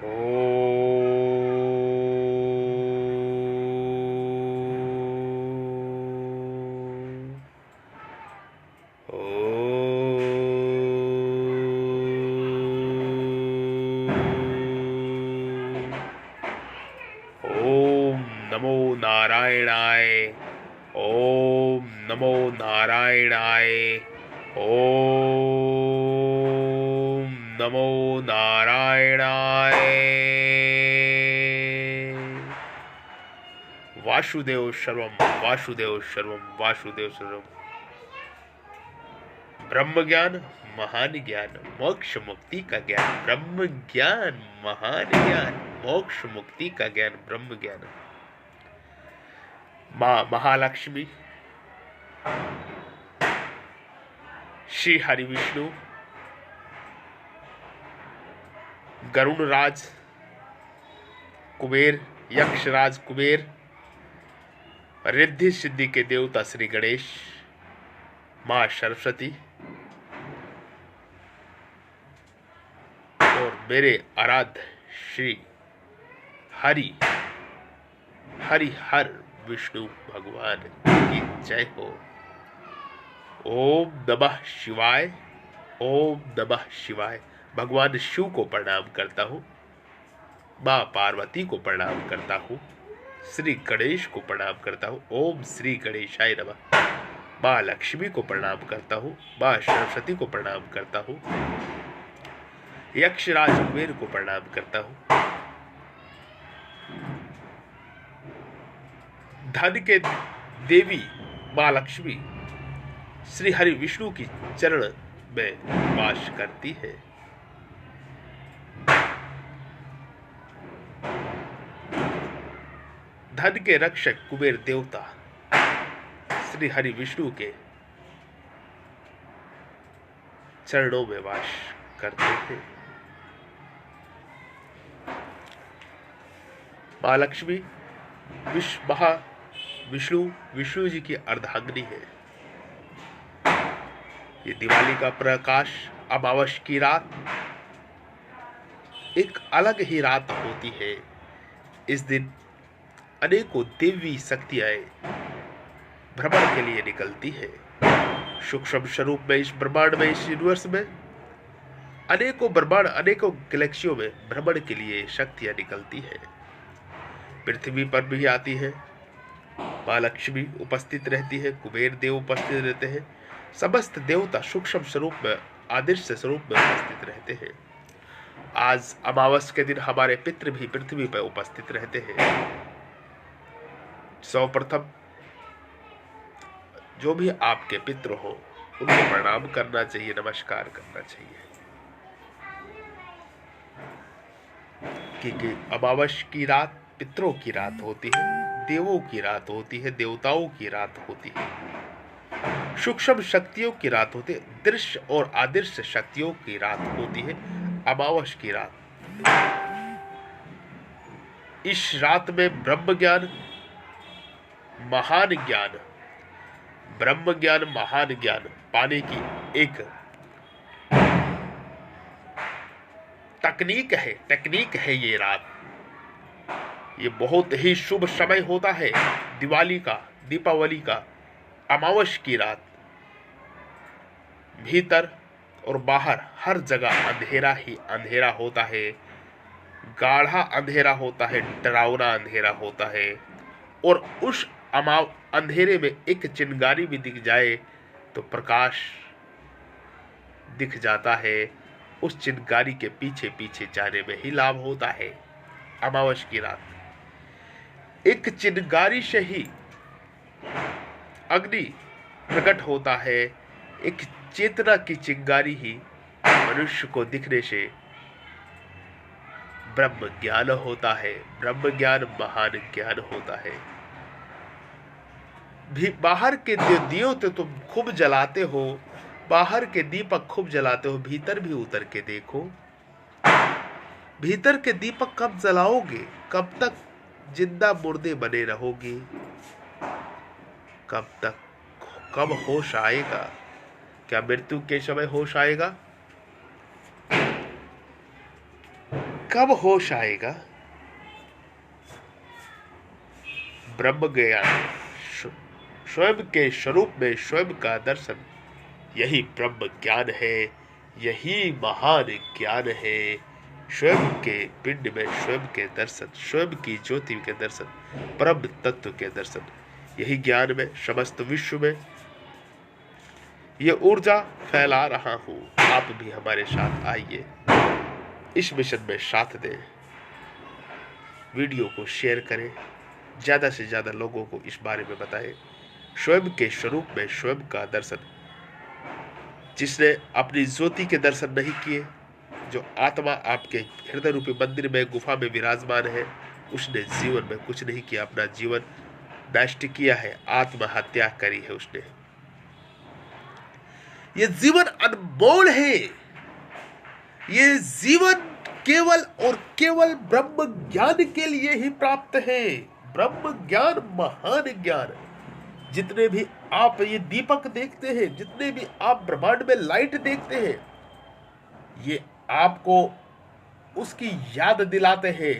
ओम नमो नारायणाय। ओम नमो नारायणाय। ओम नमो नारायणाय। वासुदेव सर्वम वासुदेव सर्वम वासुदेव सर्वम। ब्रह्म ज्ञान महान ज्ञान मोक्ष मुक्ति का ज्ञान। ब्रह्म ज्ञान महान ज्ञान मोक्ष मुक्ति का ज्ञान। ब्रह्म ज्ञान। मां महालक्ष्मी, श्री हरि विष्णु, गरुण राज कुबेर, यक्षराज कुबेर, रिद्धि सिद्धि के देवता श्री गणेश, मां सरस्वती और मेरे आराध्य श्री हर विष्णु भगवान की जय हो। ओम नमः शिवाय। ओम नमः शिवाय। भगवान शिव को प्रणाम करता हूँ, मां पार्वती को प्रणाम करता हूँ, श्री गणेश को प्रणाम करता हूँ। ओम श्री गणेशाय नमः। मां लक्ष्मी को प्रणाम करता हूँ, मां सरस्वती को प्रणाम करता हूँ, यक्षराज कुबेर को प्रणाम करता हूँ। धन के देवी मां लक्ष्मी श्री हरि विष्णु की चरण में वास करती है। धन के रक्षक कुबेर देवता श्री हरि विष्णु के चरणों में वास करते हैं। मां लक्ष्मी विष्णु जी की अर्धांगिनी है। ये दिवाली का प्रकाश, अमावस की रात एक अलग ही रात होती है। इस दिन अनेकों देवी शक्तियां भ्रमण के लिए निकलती है। सूक्ष्म स्वरूप में इस ब्रह्मांड में, इस यूनिवर्स में अनेकों ब्रह्मांड, अनेकों गैलेक्सियों में भ्रमण के लिए शक्तियां निकलती है। पृथ्वी पर भी आती है। मां लक्ष्मी उपस्थित रहती है, कुबेर देव उपस्थित रहते हैं, समस्त देवता सूक्ष्म स्वरूप में, आदर्श स्वरूप में उपस्थित रहते हैं। आज अमावस के दिन हमारे पितृ भी पृथ्वी पर उपस्थित रहते हैं। सर्वप्रथम जो भी आपके पितृ हो उनको प्रणाम करना चाहिए, नमस्कार करना चाहिए, क्योंकि अमावस की रात पितरों की रात होती है, देवों की रात होती है, देवताओं की रात होती है, सूक्ष्म शक्तियों की रात होती है, दृश्य और अदृश्य शक्तियों की रात होती है अमावस की रात। इस रात में ब्रह्म ज्ञान महान ज्ञान पाने की एक टेक्निक है ये रात। ये बहुत ही शुभ समय होता है दिवाली का, दीपावली का, अमावस की रात। भीतर और बाहर हर जगह अंधेरा ही अंधेरा होता है, गाढ़ा अंधेरा होता है, डरावना अंधेरा होता है। और उस अंधेरे में एक चिंगारी भी दिख जाए तो प्रकाश दिख जाता है। उस चिंगारी के पीछे पीछे जाने में ही लाभ होता है। अमावस की रात एक चिंगारी से ही अग्नि प्रकट होता है। एक चेतना की चिंगारी ही मनुष्य को दिखने से ब्रह्म ज्ञान होता है। ब्रह्म ज्ञान महान ज्ञान होता है। भी बाहर के दियो तो तुम खूब जलाते हो, बाहर के दीपक खूब जलाते हो, भीतर भी उतर के देखो। भीतर के दीपक कब जलाओगे? कब तक जिंदा मुर्दे बने रहोगे? कब तक? कब होश आएगा? क्या मृत्यु के समय होश आएगा? कब होश आएगा? ब्रह्म ज्ञान, स्वयं के स्वरूप में स्वयं का दर्शन, यही ब्रह्म ज्ञान है, यही महान ज्ञान है। स्वयं के पिंड में स्वयं के दर्शन, स्वयं की ज्योति के दर्शन, परम तत्व के दर्शन, यही ज्ञान में समस्त विश्व में ये ऊर्जा फैला रहा हूं। आप भी हमारे साथ आइए, इस मिशन में साथ दें। वीडियो को शेयर करें, ज्यादा से ज्यादा लोगों को इस बारे में बताएं। स्वयं के स्वरूप में स्वयं का दर्शन, जिसने अपनी ज्योति के दर्शन नहीं किए, जो आत्मा आपके हृदय रूपी मंदिर में गुफा में विराजमान है, उसने जीवन में कुछ नहीं किया, अपना जीवन नष्ट किया है, आत्महत्या करी है उसने। ये जीवन अनमोल है, ये जीवन केवल और केवल ब्रह्म ज्ञान के लिए ही प्राप्त है। ब्रह्म ज्ञान महान ज्ञान। जितने भी आप ये दीपक देखते हैं, जितने भी आप ब्रह्मांड में लाइट देखते हैं, ये आपको उसकी याद दिलाते हैं।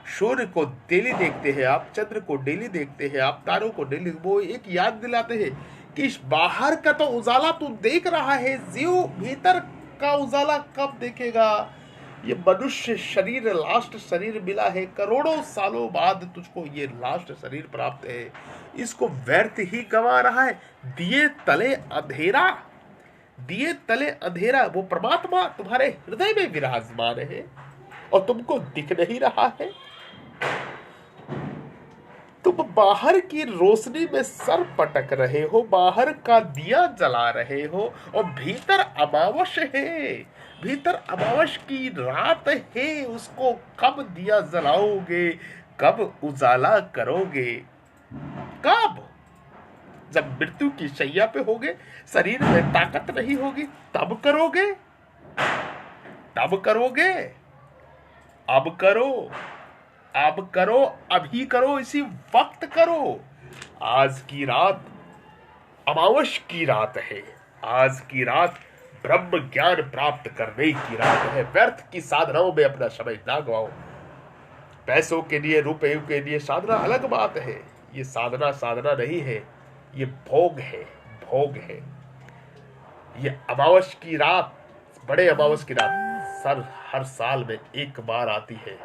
सूर्य को डेली देखते हैं आप, चंद्र को डेली देखते हैं आप, तारों को डेली, वो एक याद दिलाते हैं कि इस बाहर का तो उजाला तू देख रहा है, जीव भीतर का उजाला कब देखेगा? ये मनुष्य शरीर लास्ट शरीर मिला है, करोड़ों सालों बाद तुझको ये लास्ट शरीर प्राप्त है, इसको व्यर्थ ही गवा रहा है। दिए तले अंधेरा, दिए तले अंधेरा। वो परमात्मा तुम्हारे हृदय में विराजमान है और तुमको दिख नहीं रहा है। तुम बाहर की रोशनी में सर पटक रहे हो, बाहर का दिया जला रहे हो, और भीतर अमावस है, भीतर अमावस की रात है। उसको कब दिया जलाओगे, कब उजाला करोगे? कब? जब मृत्यु की शैया पे होगे, शरीर में ताकत नहीं होगी, तब करोगे, तब करोगे। अब करो, अब करो, अभी करो, इसी वक्त करो। आज की रात अमावस की रात है, आज की रात ब्रह्म ज्ञान प्राप्त करने की रात है। व्यर्थ की साधनाओं में अपना समय ना गवाओ। पैसों के लिए, रुपयों के लिए साधना अलग बात है, ये साधना साधना नहीं है, ये भोग है, भोग है। ये अमावस की रात, बड़े अमावस की रात हर साल में एक बार आती है,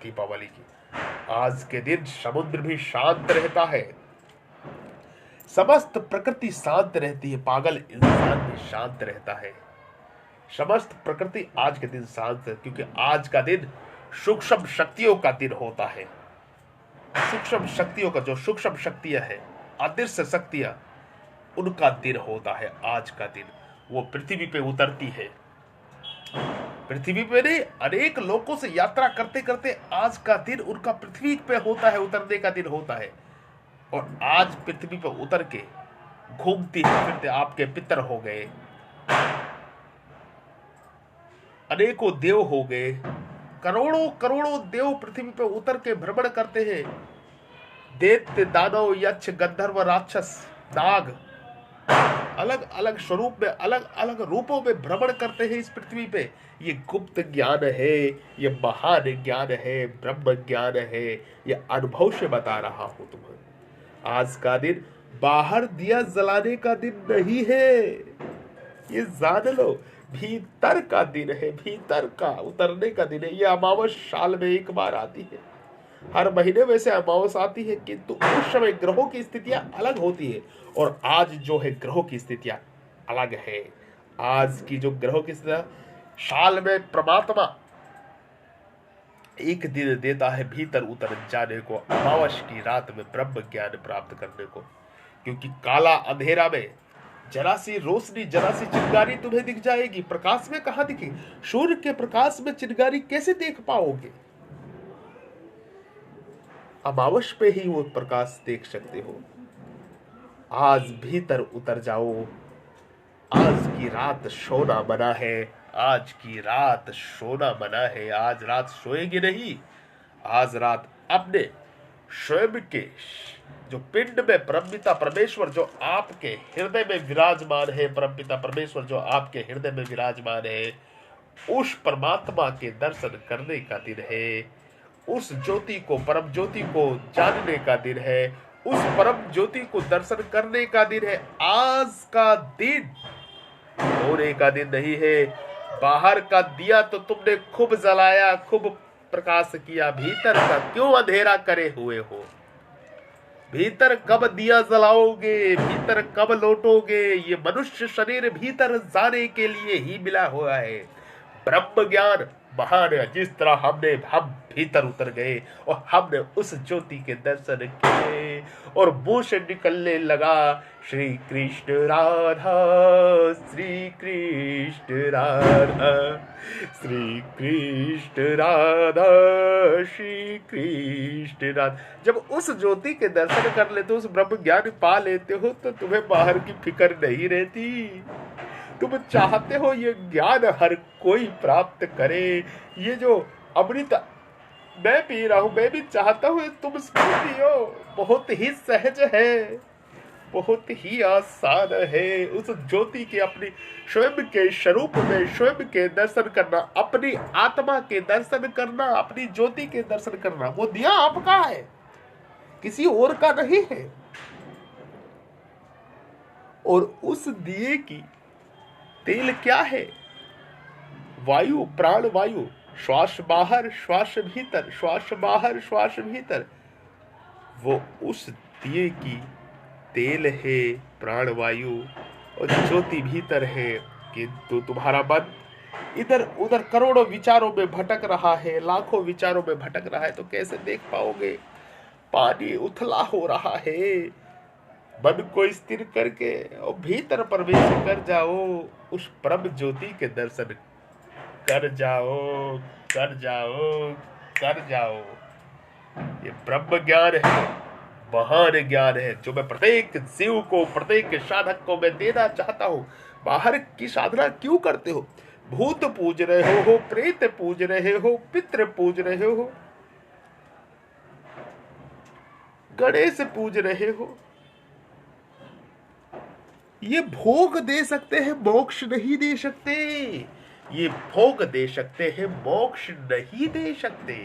दीपावली की। आज के दिन समुद्र भी शांत रहता है, समस्त प्रकृति शांत रहती है, पागल इंसान भी शांत रहता है। समस्त प्रकृति आज के दिन शांत है, क्योंकि आज का दिन सूक्ष्म शक्तियों का दिन होता है। सूक्ष्म शक्तियों का, जो सूक्ष्म शक्तियां है, अदृश्य शक्तियां, उनका दिन होता है आज का दिन। वो पृथ्वी पे उतरती है। पृथ्वी पे नहीं, अनेक लोगों से यात्रा करते करते आज का दिन उनका पृथ्वी पे होता है, उतरने का दिन होता है। और आज पृथ्वी पे उतर के घूमते फिरते आपके पितर हो गए, अनेकों देव हो गए, करोड़ों करोड़ों देव पृथ्वी पे उतर के भ्रमण करते हैं। दैत्य, दानव, यक्ष, गंधर्व, राक्षस, नाग अलग अलग स्वरूप में, अलग अलग रूपों में भ्रमण करते हैं इस पृथ्वी पे। ये गुप्त ज्ञान है, ये महान ज्ञान है, ब्रह्म ज्ञान है। ये अनुभव से बता रहा हूं तुम्हें। आज का दिन बाहर दिया जलाने का दिन नहीं है, ये जान लो, भीतर का दिन है, भीतर का उतरने का दिन है। ये अमावस साल में एक बार आती है, हर महीने में से अमावस आती है, किंतु उस समय ग्रहों की स्थितियां अलग होती है। और आज जो है ग्रहों की स्थितियां अलग है। आज की जो ग्रहों की स्थितियां, साल में परमात्मा एक दिन देता है भीतर उतर जाने को, अमावस की रात में ब्रह्म ज्ञान प्राप्त करने को। क्योंकि काला अंधेरा में जरा सी रोशनी, जरा सी चिंगारी तुम्हें दिख जाएगी, प्रकाश में कहां दिखे? सूर्य के प्रकाश में चिंगारी कैसे देख पाओगे? अमावस पे ही वो प्रकाश देख सकते हो। आज भीतर उतर जाओ। आज की रात सोना बना है, आज की रात सोना बना है। आज रात सोएगी नहीं, आज रात अपने स्वयं के जो पिंड में परमपिता परमेश्वर जो आपके हृदय में विराजमान है, परमपिता परमेश्वर जो आपके हृदय में विराजमान है, उस परमात्मा के दर्शन करने का दिन है, उस ज्योति को, परम ज्योति को जानने का दिन है, उस परम ज्योति को दर्शन करने का दिन है। आज का दिन होने का दिन नहीं है। बाहर का दिया तो तुमने खूब जलाया, खूब प्रकाश किया, भीतर का क्यों अंधेरा करे हुए हो? भीतर कब दिया जलाओगे, भीतर कब लौटोगे? ये मनुष्य शरीर भीतर जाने के लिए ही मिला हुआ है। ब्रह्म ज्ञान महान है। जिस तरह हम भीतर उतर गए और हमने उस ज्योति के दर्शन किए और मुंह से निकलने लगा श्री कृष्ण राधा, श्री कृष्ण राधा, श्री कृष्ण राधा, श्री कृष्ण राधा। जब उस ज्योति के दर्शन कर लेते हो, उस ब्रह्म ज्ञान पा लेते हो, तो तुम्हें बाहर की फिक्र नहीं रहती। तुम चाहते हो ये ज्ञान हर कोई प्राप्त करे। ये जो अमृत मैं पी रहा हूं, मैं भी चाहता हूं तुम इसको पियो। बहुत ही सहज है, बहुत ही आसान है उस ज्योति के अपनी स्वयं के स्वरूप में स्वयं के दर्शन करना, अपनी आत्मा के दर्शन करना, अपनी ज्योति के दर्शन करना। वो दिया आपका है, किसी और का नहीं है। और उस दिए की तेल क्या है? वायु, प्राण वायु। श्वास बाहर, श्वास भीतर, श्वास बाहर, श्वास भीतर। वो उस दिए की तेल है, प्राण वायु, और ज्योति भीतर है। किंतु तुम्हारा मन इधर उधर करोड़ों विचारों में भटक रहा है, लाखों विचारों में भटक रहा है, तो कैसे देख पाओगे? पानी उथला हो रहा है। मन को स्थिर करके और भीतर प्रवेश कर जाओ, उस परम ज्योति के दर्शन कर जाओ, कर जाओ, कर जाओ। ये ब्रह्म ज्ञान है, महान ज्ञान है, जो मैं प्रत्येक जीव को, प्रत्येक साधक को मैं देना चाहता हूं। बाहर की साधना क्यों करते हो? भूत पूज रहे हो, प्रेत पूज रहे हो, पितृ पूज रहे हो, गणेश पूज रहे हो। ये भोग दे सकते हैं, मोक्ष नहीं दे सकते। ये भोग दे सकते हैं, मोक्ष नहीं दे सकते।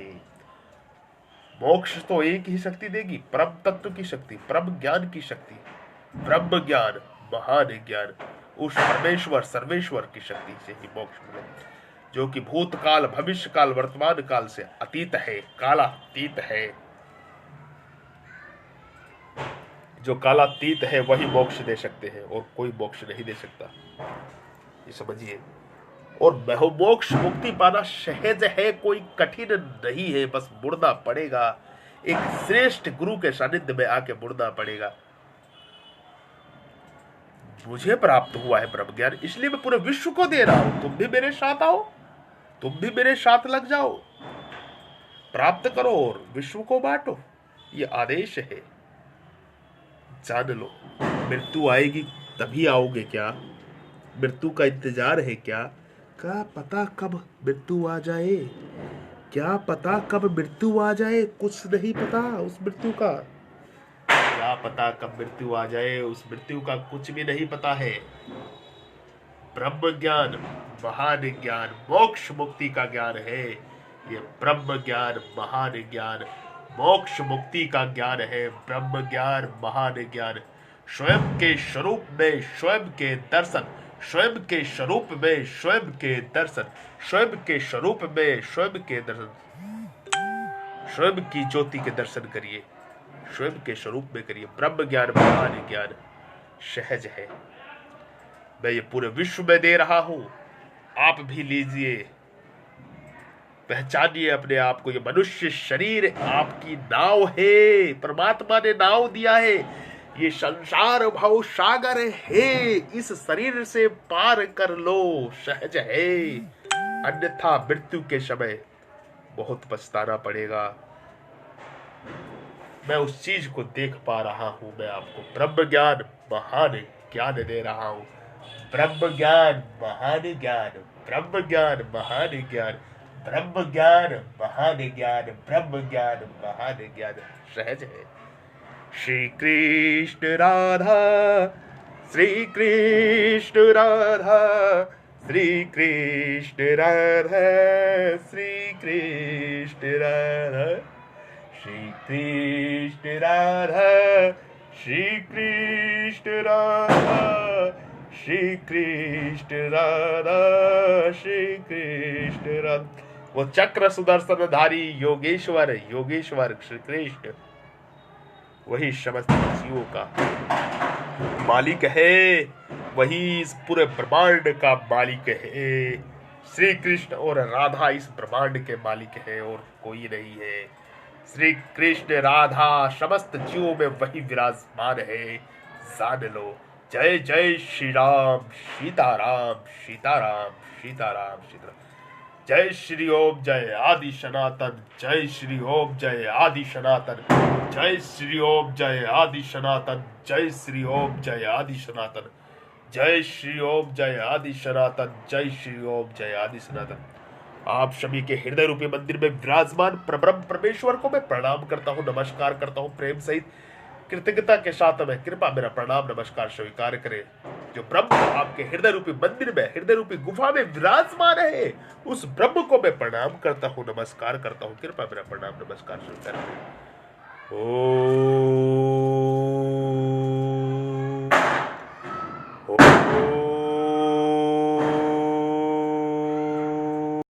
मोक्ष तो एक ही शक्ति देगी, परम तत्व की शक्ति, परम ज्ञान की शक्ति। ब्रह्म ज्ञान, महान ज्ञान, उस परमेश्वर सर्वेश्वर की शक्ति से ही मोक्ष मिले, जो कि भूतकाल, भविष्य काल, वर्तमान काल से अतीत है, कालातीत है। जो कालातीत है वही मोक्ष दे सकते हैं, और कोई मोक्ष नहीं दे सकता, ये समझिए। और मोक्ष मुक्ति पाना सहज है, कोई कठिन नहीं है, बस मुड़ना पड़ेगा। एक श्रेष्ठ गुरु के सानिध्य में आके मुड़ना पड़ेगा। मुझे प्राप्त हुआ है ब्रह्म ज्ञान, इसलिए मैं पूरे विश्व को दे रहा हूं। तुम भी मेरे साथ आओ, तुम भी मेरे साथ लग जाओ, प्राप्त करो और विश्व को बांटो। ये आदेश है, जान लो। मृत्यु आएगी तभी आओगे क्या? मृत्यु का इंतजार है क्या? क्या पता कब मृत्यु आ जाए, क्या पता कब मृत्यु आ जाए, कुछ नहीं पता उस मृत्यु का। क्या पता कब मृत्यु आ जाए, उस मृत्यु का कुछ भी नहीं पता है। ब्रह्म ज्ञान, महान ज्ञान, मोक्ष मुक्ति का ज्ञान है। ये ब्रह्म ज्ञान, महान ज्ञान, मोक्ष मुक्ति का ज्ञान है। ब्रह्म ज्ञान, महान ज्ञान, स्वयं के स्वरूप में स्वयं के दर्शन, स्वयं के स्वरूप में स्वयं के दर्शन, स्वयं के स्वरूप में स्वयं के दर्शन। स्वयं की ज्योति के दर्शन करिए, स्वयं के स्वरूप में करिए। ब्रह्म ज्ञान, महान ज्ञान सहज है। मैं ये पूरे विश्व में दे रहा हूं, आप भी लीजिए, पहचानिए अपने आप को। ये मनुष्य शरीर आपकी नाव है, परमात्मा ने नाव दिया है। ये संसार भव सागर है, इस शरीर से पार कर लो, सहज है। अन्यथा मृत्यु के समय बहुत पछताना पड़ेगा। मैं उस चीज को देख पा रहा हूं। मैं आपको ब्रह्म ज्ञान, महान ज्ञान दे रहा हूं। ब्रह्म ज्ञान, महान ज्ञान, ब्रह्म ज्ञान, महान ज्ञान, ब्रह्म ज्ञान, महान ज्ञान, ब्रह्म ज्ञान, महान ज्ञान सहज है। श्री कृष्ण राधा, श्री कृष्ण राधा, श्री कृष्ण राधा, श्री कृष्ण राधा, श्री कृष्ण राधा, श्री कृष्ण राधा, श्री कृष्ण राधा, श्री कृष्ण राधा। वो चक्र सुदर्शनधारी योगेश्वर योगेश्वर श्री कृष्ण वही समस्त जीवों का मालिक है, वही इस पूरे ब्रह्मांड का मालिक है। श्री कृष्ण और राधा इस ब्रह्मांड के मालिक है और कोई नहीं है। श्री कृष्ण राधा समस्त जीवों में वही विराजमान है, जान लो। जय जय श्री राम, सीताराम सीताराम सीताराम सीताराम। जय श्री ओम जय आदि सनातन, जय श्री ओम जय आदि सनातन, जय श्री ओम जय आदि सनातन, जय श्री ओम जय आदि सनातन, जय श्री ओम जय आदि सनातन, जय श्री ओम जय आदि सनातन। आप सभी के हृदय रूपी मंदिर में विराजमान परब्रह्म परमेश्वर को मैं प्रणाम करता हूँ, नमस्कार करता हूँ, प्रेम सहित कृतज्ञता के साथ में कृपा मेरा प्रणाम नमस्कार स्वीकार करें। जो ब्रह्म आपके हृदय रूपी मंदिर में, हृदय रूपी गुफा में विराजमान है, उस ब्रह्म को मैं प्रणाम करता हूँ, नमस्कार करता हूँ, कृपा मेरा प्रणाम नमस्कार स्वीकार करें। ओम